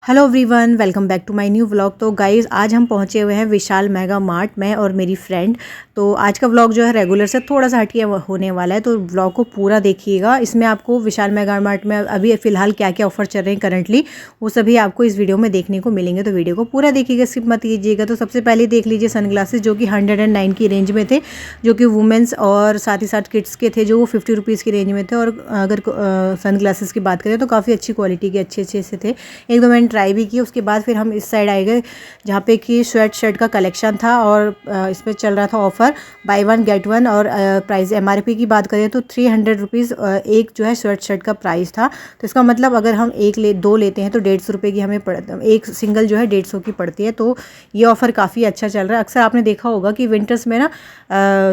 Hello everyone, welcome back to my new vlog. तो guys, आज हम पहुंचे हुए हैं विशाल मेगा मार्ट में और मेरी फ्रेंड। तो आज का व्लॉग जो है रेगुलर से थोड़ा सा हटिए होने वाला है, तो व्लॉग को पूरा देखिएगा। इसमें आपको विशाल मेगा मार्ट में अभी फ़िलहाल क्या क्या ऑफर चल रहे हैं करंटली, वो सभी आपको इस वीडियो में देखने को मिलेंगे। तो वीडियो को पूरा देखिएगा, स्किप मत कीजिएगा। तो सबसे पहले देख लीजिए सनग्लासेस, जो कि 109 की रेंज में थे, जो कि वुमेंस और साथ ही साथ किड्स के थे, जो वो 50 रुपीज़ की रेंज में थे। और अगर सनग्लासेस की बात करें तो काफ़ी अच्छी क्वालिटी के अच्छे अच्छे से थे। एक दो मैंने ट्राई भी की। उसके बाद फिर हम इस साइड आए गए जहाँ पे कि स्वेट शर्ट का कलेक्शन था और इसमें चल रहा था offer by one get one. और प्राइस एमआरपी की बात करें तो 300 रुपीज़ एक जो है स्वेट शर्ट का प्राइस था। तो इसका मतलब अगर हम दो लेते हैं तो 150 रुपये की हमें एक सिंगल जो है 150 की पड़ती है। तो ये ऑफ़र काफ़ी अच्छा चल रहा है। अक्सर आपने देखा होगा कि विंटर्स में ना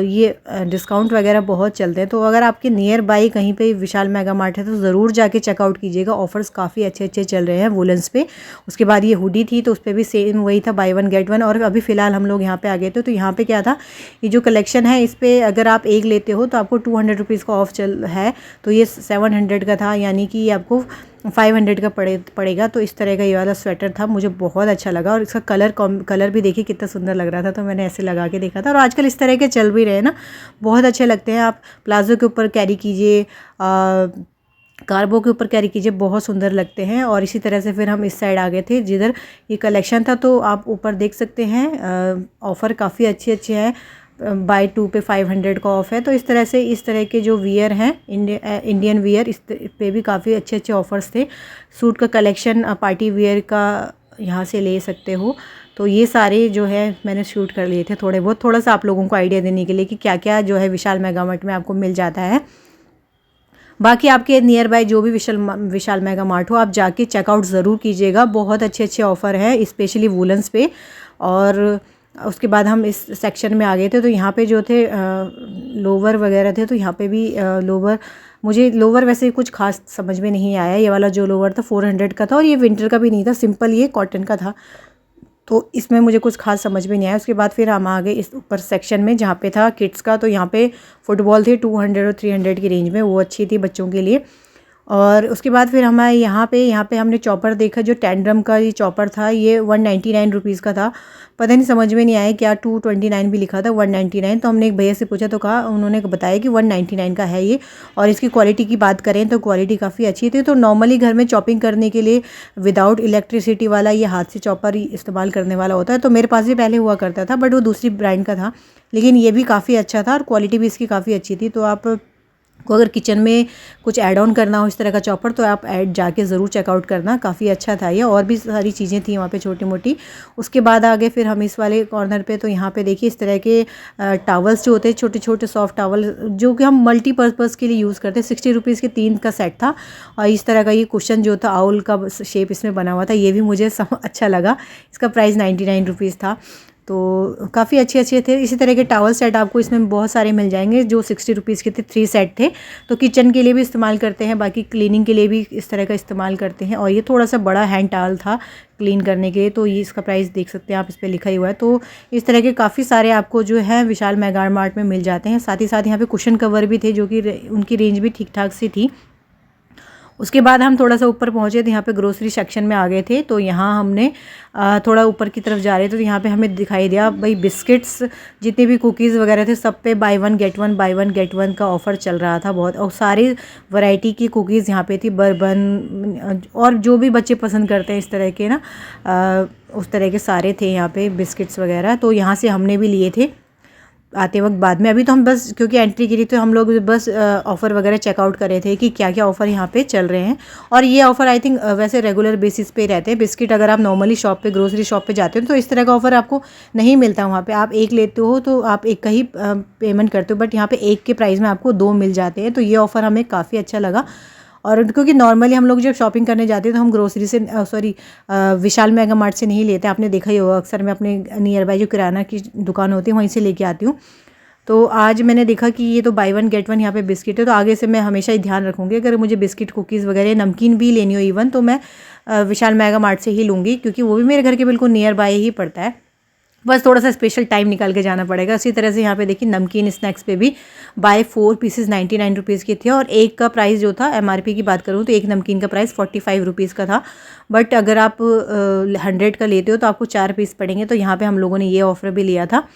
ये डिस्काउंट वगैरह बहुत चलते हैं। तो अगर आपके नियर बाई कहीं पे विशाल मेगा मार्ट है तो ज़रूर जाके चेकआउट कीजिएगा। ऑफर्स काफ़ी अच्छे अच्छे चल रहे हैं वुलेंस पे। उसके बाद ये हुडी थी तो उस पर भी सेम वही था, बाय वन गेट वन। और अभी फ़िलहाल हम लोग यहाँ पे आ गए थे। तो यहाँ पे क्या था, ये जो कलेक्शन है इस पर अगर आप एक लेते हो तो आपको 200 रुपीज़ का ऑफ चल है। तो ये 700 का था, यानी कि ये आपको 500 का पड़ेगा। तो इस तरह का ये वाला स्वेटर था, मुझे बहुत अच्छा लगा। और इसका कलर भी देखिए कितना सुंदर लग रहा था, तो मैंने ऐसे लगा के देखा था। और आजकल इस तरह के चल भी रहे हैं ना, बहुत अच्छे लगते हैं। आप प्लाजो के ऊपर कैरी कीजिए, कार्गो के ऊपर कैरी कीजिए, बहुत सुंदर लगते हैं। और इसी तरह से फिर हम इस साइड आ गए थे जिधर ये कलेक्शन था। तो आप ऊपर देख सकते हैं ऑफ़र काफ़ी अच्छे अच्छे हैं। बाय 2 पे 500 का ऑफ़ है। तो इस तरह के जो वियर हैं इंडियन वियर, इस पे भी काफ़ी अच्छे अच्छे ऑफ़र्स थे। सूट का कलेक्शन पार्टी वियर का यहाँ से ले सकते हो। तो ये सारे जो है मैंने शूट कर लिए थे थोड़ा सा आप लोगों को आइडिया देने के लिए कि क्या क्या जो है विशाल मेगा मार्ट में आपको मिल जाता है। बाकी आपके नियर बाय जो भी विशाल मेगा मार्ट हो, आप जाके चेकआउट ज़रूर कीजिएगा। बहुत अच्छे अच्छे ऑफ़र हैं स्पेशली वुलेंस पे। और उसके बाद हम इस सेक्शन में आ गए थे। तो यहाँ पे जो थे लोवर वगैरह थे। तो यहाँ पे भी मुझे लोवर वैसे कुछ खास समझ में नहीं आया। ये वाला जो लोवर था 400 का था और ये विंटर का भी नहीं था, सिंपल ये कॉटन का था। तो इसमें मुझे कुछ खास समझ में नहीं आया। उसके बाद फिर हम आ गए इस ऊपर सेक्शन में जहाँ पे था किड्स का। तो यहाँ पे फुटबॉल थी 200 और 300 की रेंज में, वो अच्छी थी बच्चों के लिए। और उसके बाद फिर हमारे यहाँ पे हमने चॉपर देखा, जो टेंड्रम का ये चॉपर था, ये 199 रुपीज़ का था। पता नहीं समझ में नहीं आया, क्या 229 भी लिखा था 199। तो हमने एक भैया से पूछा तो कहा, उन्होंने बताया कि 199 का है ये। और इसकी क्वालिटी की बात करें तो क्वालिटी काफ़ी अच्छी थी। तो नॉर्मली घर में चॉपिंग करने के लिए विदाउट इलेक्ट्रिसिटी वाला ये हाथ से चॉपर इस्तेमाल करने वाला होता है। तो मेरे पास भी पहले हुआ करता था, बट वो दूसरी ब्रांड का था। लेकिन ये भी काफ़ी अच्छा था और क्वालिटी भी इसकी काफ़ी अच्छी थी। तो आप को अगर किचन में कुछ ऐड ऑन करना हो इस तरह का चॉपर, तो आप ऐड जाके ज़रूर चेकआउट करना, काफ़ी अच्छा था ये। और भी सारी चीज़ें थी वहाँ पे छोटी मोटी। उसके बाद आगे फिर हम इस वाले कॉर्नर पे, तो यहाँ पे देखिए इस तरह के टावल्स जो होते हैं, छोटे छोटे सॉफ्ट टावल, जो कि हम मल्टीपर्पज़ के लिए यूज़ करते हैं। 60 रुपीज़ के 3 का सेट था। और इस तरह का ये कुशन जो था, आउल का शेप इसमें बना हुआ था, ये भी मुझे अच्छा लगा। इसका प्राइस 99 रुपीज़ था। तो काफ़ी अच्छे अच्छे थे। इसी तरह के टावल सेट आपको इसमें बहुत सारे मिल जाएंगे, जो 60 रुपीज़ के थे, 3 सेट थे। तो किचन के लिए भी इस्तेमाल करते हैं, बाकी क्लीनिंग के लिए भी इस तरह का इस्तेमाल करते हैं। और ये थोड़ा सा बड़ा हैंड टावल था क्लीन करने के लिए। तो ये इसका प्राइस देख सकते हैं आप, इस पर लिखा ही हुआ है। तो इस तरह के काफ़ी सारे आपको जो है विशाल मेगा मार्ट में मिल जाते हैं। साथ ही साथ यहाँ पे कुशन कवर भी थे, जो कि उनकी रेंज भी ठीक ठाक सी थी। उसके बाद हम थोड़ा सा ऊपर पहुँचे तो यहाँ पे ग्रोसरी सेक्शन में आ गए थे। तो यहाँ हमने थोड़ा ऊपर की तरफ जा रहे थे, तो यहाँ पे हमें दिखाई दिया भाई बिस्किट्स, जितने भी कुकीज़ वगैरह थे, सब पे बाय वन गेट वन का ऑफ़र चल रहा था बहुत। और सारी वैरायटी की कुकीज़ यहाँ पे थी, बर्बन और जो भी बच्चे पसंद करते हैं इस तरह के ना, उस तरह के सारे थे यहाँ पे बिस्किट्स वगैरह। तो यहाँ से हमने भी लिए थे आते वक्त बाद में। अभी तो हम बस क्योंकि एंट्री की थी तो हम लोग बस ऑफ़र वगैरह चेकआउट कर रहे थे कि क्या क्या ऑफ़र यहाँ पे चल रहे हैं। और ये ऑफ़र आई थिंक वैसे रेगुलर बेसिस पे रहते हैं। बिस्किट अगर आप नॉर्मली शॉप पे, ग्रोसरी शॉप पे जाते हो तो इस तरह का ऑफ़र आपको नहीं मिलता वहाँ पे। आप एक लेते हो तो आप एक का ही पेमेंट करते हो, बट यहाँ पे एक के प्राइस में आपको 2 मिल जाते हैं। तो ये ऑफ़र हमें काफ़ी अच्छा लगा। और क्योंकि नॉर्मली हम लोग जब शॉपिंग करने जाते हैं तो हम ग्रोसरी से विशाल मेगा मार्ट से नहीं लेते। आपने देखा ही होगा, अक्सर मैं अपने नियर बाय जो किराना की दुकान होती है वहीं से लेके आती हूँ। तो आज मैंने देखा कि ये तो बाय वन गेट वन यहाँ पे बिस्किट है। तो आगे से मैं हमेशा ही ध्यान रखूँगी, अगर मुझे बिस्किट, कुकीज़ वगैरह, नमकीन भी लेनी हो इवन, तो मैं विशाल मेगा मार्ट से ही लूँगी, क्योंकि वो भी मेरे घर के बिल्कुल नियर बाय ही पड़ता है। बस थोड़ा सा स्पेशल टाइम निकाल के जाना पड़ेगा। इसी तरह से यहाँ पे देखिए नमकीन स्नैक्स पे भी बाय 4 पीसेस 99 रुपीज़ की थी, और एक का प्राइस जो था MRP की बात करूँ तो एक नमकीन का प्राइस 45 रुपीज़ का था। बट अगर आप 100 का लेते हो तो आपको 4 पीस पड़ेंगे। तो यहाँ पे हम लोगों ने ये ऑफ़र भी लिया था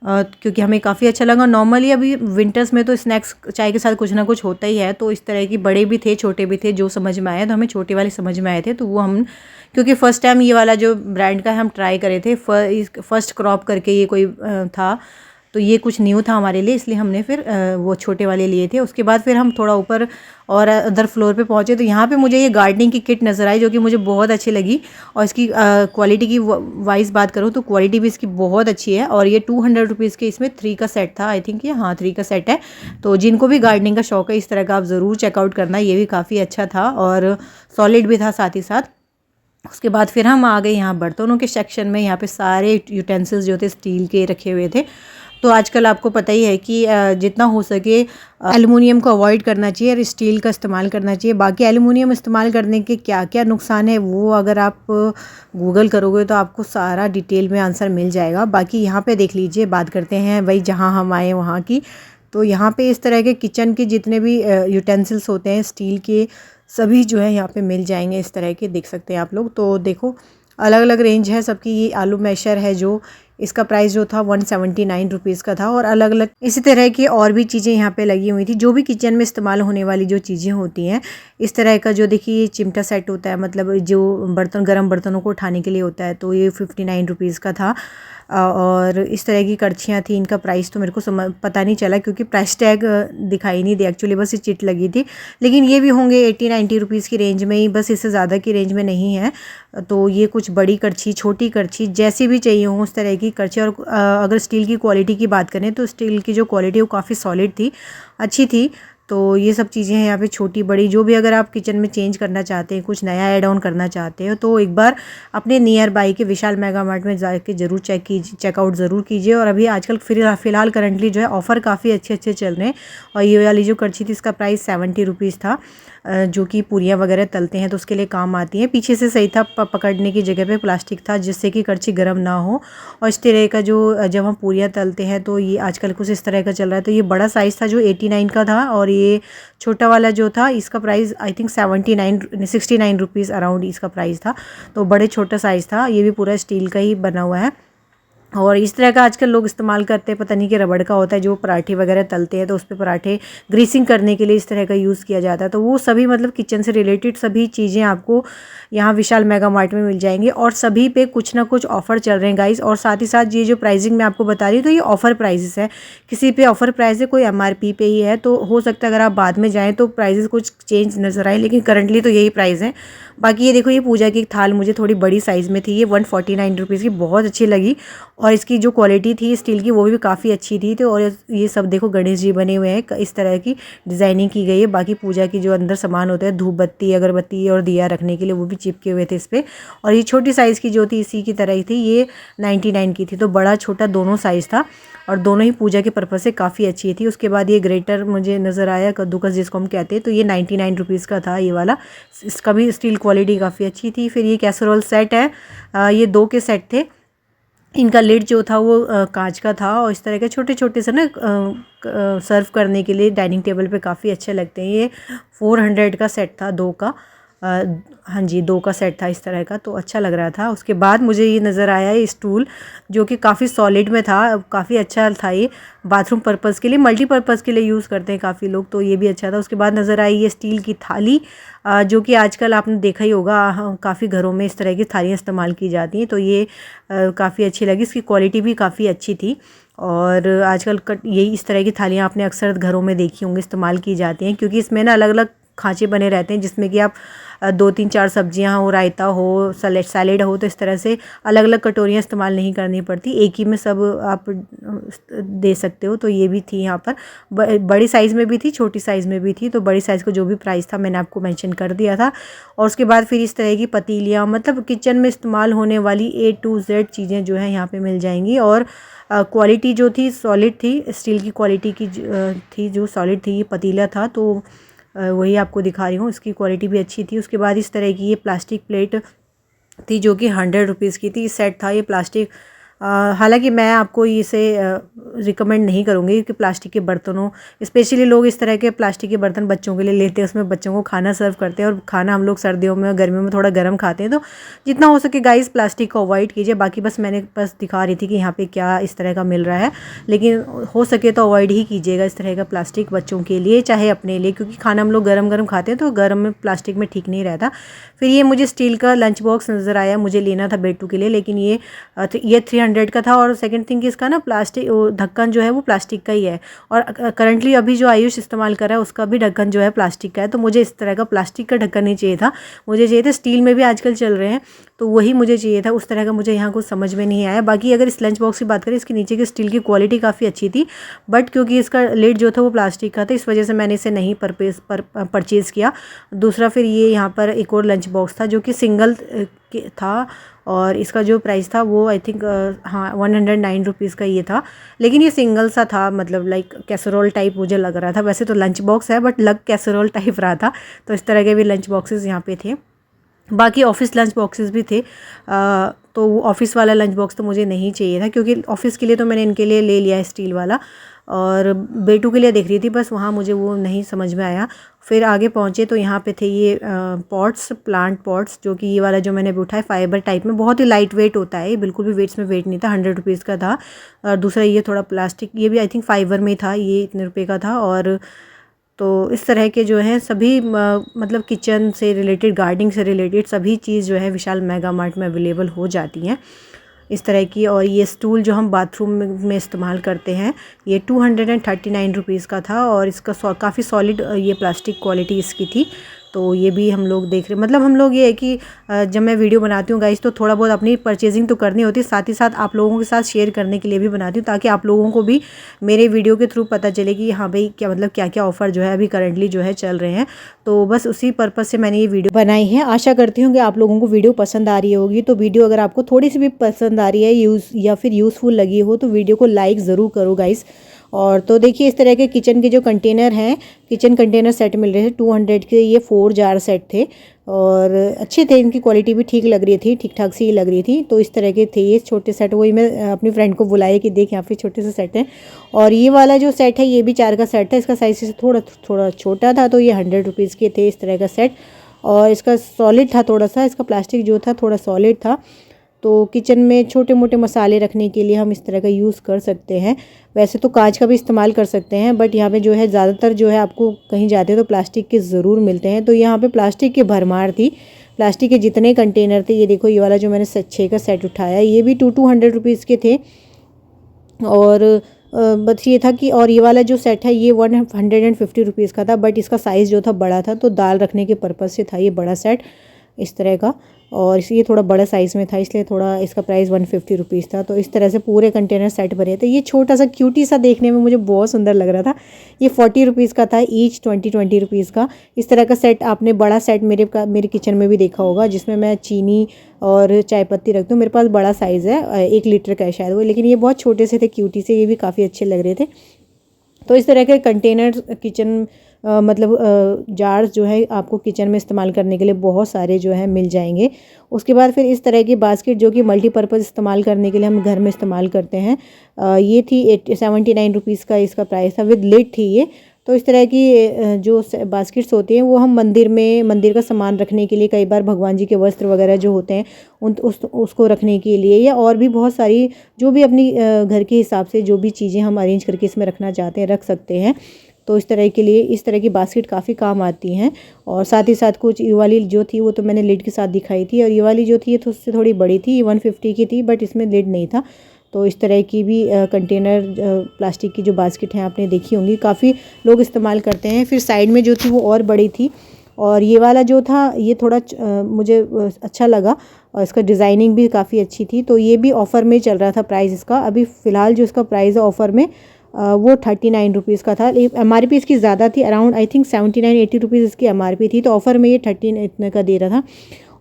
क्योंकि हमें काफ़ी अच्छा लगा। नॉर्मली अभी विंटर्स में तो स्नैक्स चाय के साथ कुछ ना कुछ होता ही है, तो इस तरह की बड़े भी थे छोटे भी थे, जो समझ में आया तो हमें छोटे वाले समझ में आए थे, तो वो हम क्योंकि फ़र्स्ट टाइम ये वाला जो ब्रांड का है हम ट्राई करे थे, फर्स्ट क्रॉप करके ये कोई था, तो ये कुछ न्यू था हमारे लिए, इसलिए हमने फिर वो छोटे वाले लिए थे। उसके बाद फिर हम थोड़ा ऊपर और अदर फ्लोर पे पहुंचे, तो यहाँ पे मुझे ये गार्डनिंग की किट नज़र आई जो कि मुझे बहुत अच्छी लगी। और इसकी क्वालिटी की वाइज बात करूँ तो क्वालिटी भी इसकी बहुत अच्छी है। और ये 200 रुपीज़ के इसमें 3 का सेट था, आई थिंक ये, हाँ 3 का सेट है। तो जिनको भी गार्डनिंग का शौक है इस तरह का आप ज़रूर चेकआउट करना, ये भी काफ़ी अच्छा था और सॉलिड भी था साथ ही साथ। उसके बाद फिर हम आ गए यहाँ बर्तनों के सेक्शन में। यहाँ पे सारे यूटेंसिल्स जो थे स्टील के रखे हुए थे। तो आजकल आपको पता ही है कि जितना हो सके एलुमिनियम को अवॉइड करना चाहिए और स्टील का इस्तेमाल करना चाहिए। बाकी एलुमिनियम इस्तेमाल करने के क्या क्या नुकसान है वो अगर आप गूगल करोगे तो आपको सारा डिटेल में आंसर मिल जाएगा। बाकी यहाँ पे देख लीजिए, बात करते हैं वही जहाँ हम आए वहाँ की। तो यहाँ पे इस तरह के किचन के जितने भी यूटेंसिल्स होते हैं स्टील के, सभी जो है यहाँ पे मिल जाएंगे इस तरह के, देख सकते हैं आप लोग। तो देखो अलग अलग रेंज है सबकी। ये आलू मैशर है जो इसका प्राइस जो था 179 रुपीज़ का था, और अलग अलग इसी तरह की और भी चीज़ें यहाँ पे लगी हुई थी, जो भी किचन में इस्तेमाल होने वाली जो चीज़ें होती हैं। इस तरह का जो देखिए चिमटा सेट होता है, मतलब जो बर्तन गर्म बर्तनों को उठाने के लिए होता है, तो ये 59 रुपीज़ का था। और इस तरह की कड़छियाँ थी, इनका प्राइस तो मेरे को पता नहीं चला क्योंकि प्राइस टैग दिखाई नहीं दी एक्चुअली, बस ये चिट लगी थी। लेकिन ये भी होंगे 80-90 रुपीज़ की रेंज में ही, बस इससे ज़्यादा की रेंज में नहीं है। तो ये कुछ बड़ी कड़छी, छोटी कड़छी, जैसी भी चाहिए हो उस तरह की कड़छी। और अगर स्टील की क्वालिटी की बात करें तो स्टील की जो क्वालिटी वो काफ़ी सॉलिड थी, अच्छी थी। तो ये सब चीज़ें हैं यहाँ पे, छोटी बड़ी जो भी अगर आप किचन में चेंज करना चाहते हैं, कुछ नया ऐड ऑन करना चाहते हो, तो एक बार अपने नियर बाई के विशाल मेगा मार्ट में जाके ज़रूर चेकआउट ज़रूर कीजिए। और अभी आजकल फ़िलहाल करंटली जो है ऑफ़र काफ़ी अच्छे अच्छे चल रहे हैं। और ये वाली जो कड़छी थी इसका प्राइस 70 रुपीज़ था, जो कि पूरियाँ वगैरह तलते हैं तो उसके लिए काम आती है। पीछे से सही था, पकड़ने की जगह पे प्लास्टिक था जिससे कि कड़छी गर्म ना हो। और इस तरह का जो जब हम पूरियाँ तलते हैं तो ये आजकल कुछ इस तरह का चल रहा है। तो ये बड़ा साइज़ था जो 89 का था, और ये छोटा वाला जो था इसका price I think 69 rupees around इसका प्राइस था। तो बड़े छोटा साइज़ था, ये भी पूरा स्टील का ही बना हुआ है। और इस तरह का आजकल लोग इस्तेमाल करते हैं, पता नहीं कि रबड़ का होता है, जो पराठे वगैरह तलते हैं तो उस पर पराठे ग्रीसिंग करने के लिए इस तरह का यूज़ किया जाता है। तो वो सभी मतलब किचन से रिलेटेड सभी चीज़ें आपको यहाँ विशाल मेगा मार्ट में मिल जाएंगी, और सभी पे कुछ ना कुछ ऑफ़र चल रहे हैं गाइस। और साथ ही साथ ये जो प्राइसिंग मैं आपको बता रही हूँ तो ये ऑफ़र प्राइसेस है, किसी पे ऑफ़र प्राइस है, कोई MRP पे ही है। तो हो सकता है अगर आप बाद में जाएँ तो प्राइसेस कुछ चेंज नज़र आए, लेकिन करंटली तो यही प्राइस है। बाकी ये देखो, ये पूजा की थाल मुझे थोड़ी बड़ी साइज़ में थी, ये 149 रुपीज़ की, बहुत अच्छी लगी। और इसकी जो क्वालिटी थी स्टील की वो भी काफ़ी अच्छी थी। तो और ये सब देखो गणेश जी बने हुए हैं, इस तरह की डिज़ाइनिंग की गई है। बाकी पूजा की जो अंदर सामान होता है, धूप बत्ती, अगरबत्ती और दिया रखने के लिए, वो भी चिपके हुए थे इस पर। और ये छोटी साइज़ की जो थी इसी की तरह ही थी, ये 99 की थी। तो बड़ा छोटा दोनों साइज़ था, और दोनों ही पूजा के पर्पज़ से काफ़ी अच्छी थी। उसके बाद ये ग्रेटर मुझे नज़र आया, कद्दूकस जिसको हम कहते हैं, तो ये 99 रुपीज़ का था ये वाला। इसका भी स्टील क्वालिटी काफ़ी अच्छी थी। फिर ये कैसरोल सेट है, ये 2 के सेट थे। इनका लिड जो था वो कांच का था, और इस तरह के छोटे छोटे से ना सर्व करने के लिए डाइनिंग टेबल पे काफ़ी अच्छे लगते हैं। ये 400 का सेट था, 2 का, हाँ जी 2 का सेट था इस तरह का, तो अच्छा लग रहा था। उसके बाद मुझे ये नज़र आया ये स्टूल, जो कि काफ़ी सॉलिड में था, काफ़ी अच्छा था। ये बाथरूम पर्पज़ के लिए, मल्टीपर्पज़ के लिए यूज़ करते हैं काफ़ी लोग, तो ये भी अच्छा था। उसके बाद नज़र आई ये स्टील की थाली, जो कि आजकल आपने देखा ही होगा, काफ़ी घरों में इस तरह की थालियाँ इस्तेमाल की जाती हैं। तो ये काफ़ी अच्छी लगी, इसकी क्वालिटी भी काफ़ी अच्छी थी। और आजकल यही इस तरह की थालियाँ आपने अक्सर घरों में देखी होंगी, इस्तेमाल की जाती हैं, क्योंकि इसमें ना अलग अलग खांचे बने रहते हैं जिसमें कि आप 2-3-4 सब्जियां हो, रायता हो, सैलेड हो, तो इस तरह से अलग अलग कटोरियाँ इस्तेमाल नहीं करनी पड़ती, एक ही में सब आप दे सकते हो। तो ये भी थी यहाँ पर, बड़ी साइज़ में भी थी, छोटी साइज़ में भी थी। तो बड़ी साइज़ का जो भी प्राइस था मैंने आपको मेंशन कर दिया था। और उसके बाद फिर इस तरह की पतीलियाँ, मतलब किचन में इस्तेमाल होने वाली A to Z चीज़ें जो है यहाँ पर मिल जाएंगी। और क्वालिटी जो थी सॉलिड थी, स्टील की क्वालिटी की थी, जो सॉलिड थी। ये पतीला था, तो वही आपको दिखा रही हूँ, इसकी क्वालिटी भी अच्छी थी। उसके बाद इस तरह की ये प्लास्टिक प्लेट थी, जो कि 100 रुपीज़ की थी। सेट था ये प्लास्टिक हालांकि मैं आपको इसे रिकमेंड नहीं करूँगी कि प्लास्टिक के बर्तनों, स्पेशली लोग इस तरह के प्लास्टिक के बर्तन बच्चों के लिए लेते हैं, उसमें बच्चों को खाना सर्व करते हैं और खाना हम लोग सर्दियों में गर्मियों में थोड़ा गर्म खाते हैं। तो जितना हो सके गाइस प्लास्टिक को अवॉइड कीजिए। बाकी बस मैंने बस दिखा रही थी कि यहाँ पे क्या इस तरह का मिल रहा है, लेकिन हो सके तो अवॉइड ही कीजिएगा इस तरह का प्लास्टिक बच्चों के लिए चाहे अपने लिए, क्योंकि खाना हम लोग गरम गरम खाते हैं तो गरम में प्लास्टिक में ठीक नहीं रहता। फिर ये मुझे स्टील का लंच बॉक्स नज़र आया, मुझे लेना था बेटू के लिए, लेकिन ये 300 का था। और सेकंड थिंग इसका ना प्लास्टिक ढक्कन जो है वो प्लास्टिक का ही है, और करंटली अभी जो आयुष इस्तेमाल कर रहा है उसका भी ढक्कन जो है प्लास्टिक का है। तो मुझे इस तरह का प्लास्टिक का ढक्कन नहीं चाहिए था, मुझे चाहिए था स्टील में भी आजकल चल रहे हैं तो वही मुझे चाहिए था। उस तरह का मुझे यहाँ कुछ समझ में नहीं आया। बाकी अगर इस लंच बॉक्स की बात करें, इसके नीचे की स्टील की क्वालिटी काफ़ी अच्छी थी, बट क्योंकि इसका लिड जो था वो प्लास्टिक का था इस वजह से मैंने इसे नहीं परचेज़ किया। दूसरा फिर ये यहाँ पर एक और लंच बॉक्स था जो कि सिंगल था, और इसका जो प्राइस था वो आई थिंक 109 रुपीज़ का ये था, लेकिन ये सिंगल सा था, मतलब लाइक कैसरोल टाइप मुझे लग रहा था। वैसे तो लंच बॉक्स है बट लग कैसरोल टाइप रहा था। तो इस तरह के भी लंच बॉक्सेस यहाँ पे थे। बाकी ऑफ़िस लंच बॉक्सेस भी थे, तो वो ऑफ़िस वाला लंच बॉक्स तो मुझे नहीं चाहिए था, क्योंकि ऑफ़िस के लिए तो मैंने इनके लिए ले लिया है स्टील वाला, और बेटू के लिए देख रही थी बस, वहाँ मुझे वो नहीं समझ में आया। फिर आगे पहुँचे तो यहाँ पे थे ये पॉट्स, प्लांट पॉट्स, जो कि ये वाला जो मैंने अभी उठाया फाइबर टाइप में, बहुत ही लाइट वेट होता है, बिल्कुल भी वेट्स में वेट नहीं था, 100 रुपीज़ का था। और दूसरा ये थोड़ा प्लास्टिक, ये भी आई थिंक फाइबर में था, ये इतने रुपये का था। और तो इस तरह के जो हैं सभी मतलब किचन से रिलेटेड, गार्डनिंग से रिलेटेड सभी चीज़ जो है विशाल मेगा मार्ट में अवेलेबल हो जाती हैं इस तरह की। और ये स्टूल जो हम बाथरूम में इस्तेमाल करते हैं, ये 239 रुपीज़ का था, और इसका काफ़ी सॉलिड ये प्लास्टिक क्वालिटी इसकी थी। तो ये भी हम लोग देख रहे, मतलब हम लोग ये है कि जब मैं वीडियो बनाती हूँ गाइस तो थोड़ा बहुत अपनी परचेजिंग तो करनी होती है, साथ ही साथ आप लोगों के साथ शेयर करने के लिए भी बनाती हूँ, ताकि आप लोगों को भी मेरे वीडियो के थ्रू पता चले कि हाँ भाई क्या मतलब क्या क्या ऑफ़र जो है अभी करंटली जो है चल रहे हैं। तो बस उसी पर्पज़ से मैंने ये वीडियो बनाई है। आशा करती हूँ कि आप लोगों को वीडियो पसंद आ रही होगी। तो वीडियो अगर आपको थोड़ी सी भी पसंद आ रही है या फिर यूज़फुल लगी हो तो वीडियो को लाइक ज़रूर करो गाइस। और तो देखिए इस तरह के किचन के जो कंटेनर हैं, किचन कंटेनर सेट मिल रहे थे 200 के, ये 4 जार सेट थे और अच्छे थे, इनकी क्वालिटी भी ठीक लग रही थी, ठीक ठाक सी लग रही थी। तो इस तरह के थे ये छोटे सेट, वही मैं अपनी फ्रेंड को बुलाया कि देख यहाँ पे छोटे से सेट हैं। और ये वाला जो सेट है ये भी 4 का सेट है, इसका साइज़ से थोड़ा छोटा था, तो ये 100 रुपीज़ के थे इस तरह का सेट। और इसका सॉलिड था थोड़ा सा, इसका प्लास्टिक जो था थोड़ा सॉलिड था। तो किचन में छोटे मोटे मसाले रखने के लिए हम इस तरह का यूज़ कर सकते हैं। वैसे तो कांच का भी इस्तेमाल कर सकते हैं, बट यहाँ पे जो है ज़्यादातर जो है आपको कहीं जाते हैं तो प्लास्टिक के ज़रूर मिलते हैं। तो यहाँ पे प्लास्टिक की भरमार थी, प्लास्टिक के जितने कंटेनर थे। ये देखो ये वाला जो मैंने 6 का सेट उठाया, ये भी 200 रुपीज़ के थे। और बस ये था कि, और ये वाला जो सेट है ये 150 रुपीज़ का था, बट इसका साइज़ जो था बड़ा था, तो दाल रखने के पर्पज़ से था ये बड़ा सेट इस तरह का। और ये थोड़ा बड़ा साइज़ में था, इसलिए थोड़ा इसका प्राइस 150 रुपीज़ था। तो इस तरह से पूरे कंटेनर सेट भरे थे। ये छोटा सा क्यूटी सा देखने में मुझे बहुत सुंदर लग रहा था। ये 40 रुपीज़ का था ईच, 20 रुपीज़ का। इस तरह का सेट आपने बड़ा सेट मेरे किचन में भी देखा होगा, जिसमें मैं चीनी और चाय पत्ती रखती हूँ। मेरे पास बड़ा साइज़ है, 1 लीटर का है शायद वो, लेकिन ये बहुत छोटे से थे, क्यूटी से, ये भी काफ़ी अच्छे लग रहे थे। तो इस तरह के कंटेनर किचन मतलब जार्स जो है आपको किचन में इस्तेमाल करने के लिए बहुत सारे जो है मिल जाएंगे। उसके बाद फिर इस तरह की बास्केट जो कि मल्टीपर्पज़ इस्तेमाल करने के लिए हम घर में इस्तेमाल करते हैं, ये थी 79 रुपीज़ का इसका प्राइस था, विद लिड थी ये। तो इस तरह की जो बास्केट्स होती हैं वो हम मंदिर का सामान रखने के लिए, कई बार भगवान जी के वस्त्र वगैरह जो होते हैं उसको रखने के लिए, या और भी बहुत सारी जो भी अपनी घर के हिसाब से जो भी चीज़ें हम अरेंज करके इसमें रखना चाहते हैं रख सकते हैं। तो इस तरह के लिए इस तरह की बास्केट काफ़ी काम आती हैं। और साथ ही साथ कुछ, ये वाली जो थी वो तो मैंने लिड के साथ दिखाई थी, और ये वाली जो थी ये तो उससे थोड़ी बड़ी थी, 150 की थी, बट इसमें लिड नहीं था। तो इस तरह की भी कंटेनर प्लास्टिक की जो बास्केट हैं आपने देखी होंगी, काफ़ी लोग इस्तेमाल करते हैं। फिर साइड में जो थी वो और बड़ी थी, और ये वाला जो था ये थोड़ा मुझे अच्छा लगा, और इसका डिज़ाइनिंग भी काफ़ी अच्छी थी। तो ये भी ऑफ़र में चल रहा था प्राइस इसका। अभी फ़िलहाल जो इसका प्राइस है ऑफ़र में वो 39 रुपीज़ का था। MRP इसकी ज़्यादा थी, अराउंड आई थिंक 79-80 रुपीज़ इसकी MRP थी। तो ऑफ़र में ये 13 इतने का दे रहा था।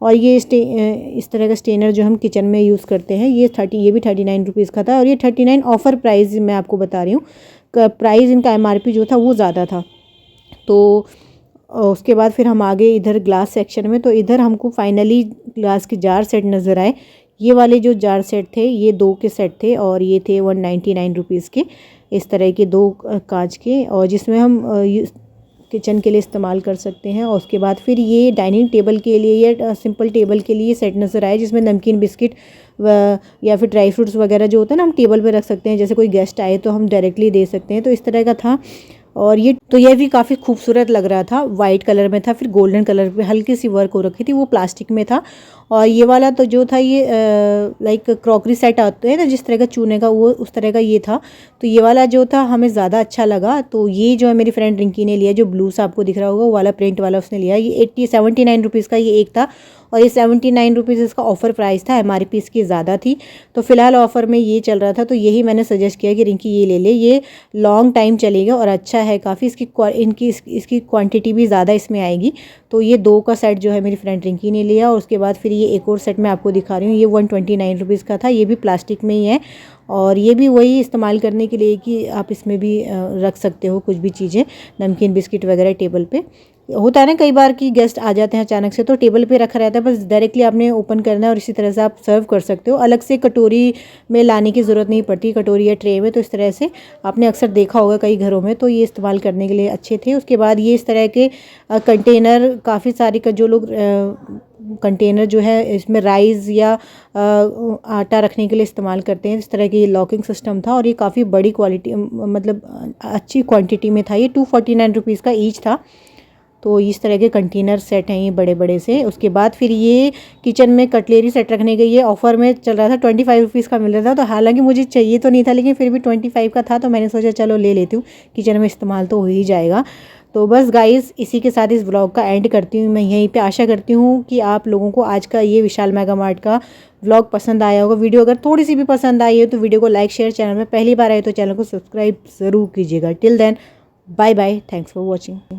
और ये इस तरह का स्टेनर जो हम किचन में यूज़ करते हैं, ये भी 39 रुपीज़ का था। और ये 39 ऑफ़र प्राइस मैं आपको बता रही हूँ, प्राइस इनका MRP जो था वो ज़्यादा था। तो उसके बाद फिर हम आगे इधर ग्लास सेक्शन में, तो इधर हमको फाइनली ग्लास के जार सेट नज़र आए। ये वाले जो जार सेट थे ये 2 के सेट थे और ये थे 199 रुपीज़ के, इस तरह के 2 कांच के, और जिसमें हम किचन के लिए इस्तेमाल कर सकते हैं। और उसके बाद फिर ये डाइनिंग टेबल के लिए या सिंपल टेबल के लिए सेट नज़र आए, जिसमें नमकीन बिस्किट या फिर ड्राई फ्रूट्स वगैरह जो होता है ना, हम टेबल पे रख सकते हैं, जैसे कोई गेस्ट आए तो हम डायरेक्टली दे सकते हैं, तो इस तरह का था। और ये भी काफ़ी खूबसूरत लग रहा था, वाइट कलर में था, फिर गोल्डन कलर पे हल्की सी वर्क हो रखी थी, वो प्लास्टिक में था। और ये वाला तो जो था ये लाइक क्रॉकरी सेट आते हैं ना जिस तरह का चूने का, वो उस तरह का ये था। तो ये वाला जो था हमें ज़्यादा अच्छा लगा, तो ये जो है मेरी फ्रेंड रिंकी ने लिया, जो ब्लू सा आपको दिख रहा होगा वो वाला प्रिंट वाला उसने लिया। ये 79 रुपीज़ का ये एक था, और ये 79 रुपीज़ इसका ऑफ़र प्राइस था, MRP इसकी ज़्यादा थी, तो फ़िलहाल ऑफ़र में ये चल रहा था, तो यही मैंने सजेस्ट किया कि रिंकी ये ले ले, ये लॉन्ग टाइम चलेगा और अच्छा है काफ़ी, इसकी क्वांटिटी भी ज़्यादा इसमें आएगी। तो ये 2 का सेट जो है मेरी फ्रेंड रिंकी ने लिया, और उसके बाद फिर ये एक और सेट मैं आपको दिखा रही हूँ, ये 129 रुपीज़ का था, ये भी प्लास्टिक में ही है, और ये भी वही इस्तेमाल करने के लिए कि आप इसमें भी रख सकते हो कुछ भी चीज़ें, नमकीन बिस्किट वगैरह टेबल पे। होता है ना कई बार कि गेस्ट आ जाते हैं अचानक से, तो टेबल पे रखा रहता है, बस डायरेक्टली आपने ओपन करना है और इसी तरह से आप सर्व कर सकते हो, अलग से कटोरी में लाने की ज़रूरत नहीं पड़ती, कटोरी या ट्रे में। तो इस तरह से आपने अक्सर देखा होगा कई घरों में, तो ये इस्तेमाल करने के लिए अच्छे थे। उसके बाद ये इस तरह के कंटेनर काफ़ी सारे का जो लोग कंटेनर जो है इसमें राइस या आटा रखने के लिए इस्तेमाल करते हैं, इस तरह की लॉकिंग सिस्टम था, और ये काफ़ी बड़ी क्वालिटी मतलब अच्छी क्वांटिटी में था, ये 249 रुपीज़ का ईच था। तो इस तरह के कंटेनर सेट हैं ये बड़े बड़े से। उसके बाद फिर ये किचन में कटलेरी सेट रखने के ये ऑफ़र में चल रहा था, 25 रुपीज़ का मिल रहा था, तो हालांकि मुझे चाहिए तो नहीं था, लेकिन फिर भी 25 का था, तो मैंने सोचा चलो ले लेती हूँ, किचन में इस्तेमाल तो हो ही जाएगा। तो बस गाइस इसी के साथ इस व्लॉग का एंड करती हूँ मैं यहीं पे। आशा करती हूँ कि आप लोगों को आज का ये विशाल मेगा मार्ट का व्लॉग पसंद आया होगा। वीडियो अगर थोड़ी सी भी पसंद आई है तो वीडियो को लाइक शेयर, चैनल में पहली बार आए तो चैनल को सब्सक्राइब ज़रूर कीजिएगा। Till then bye bye, thanks for watching.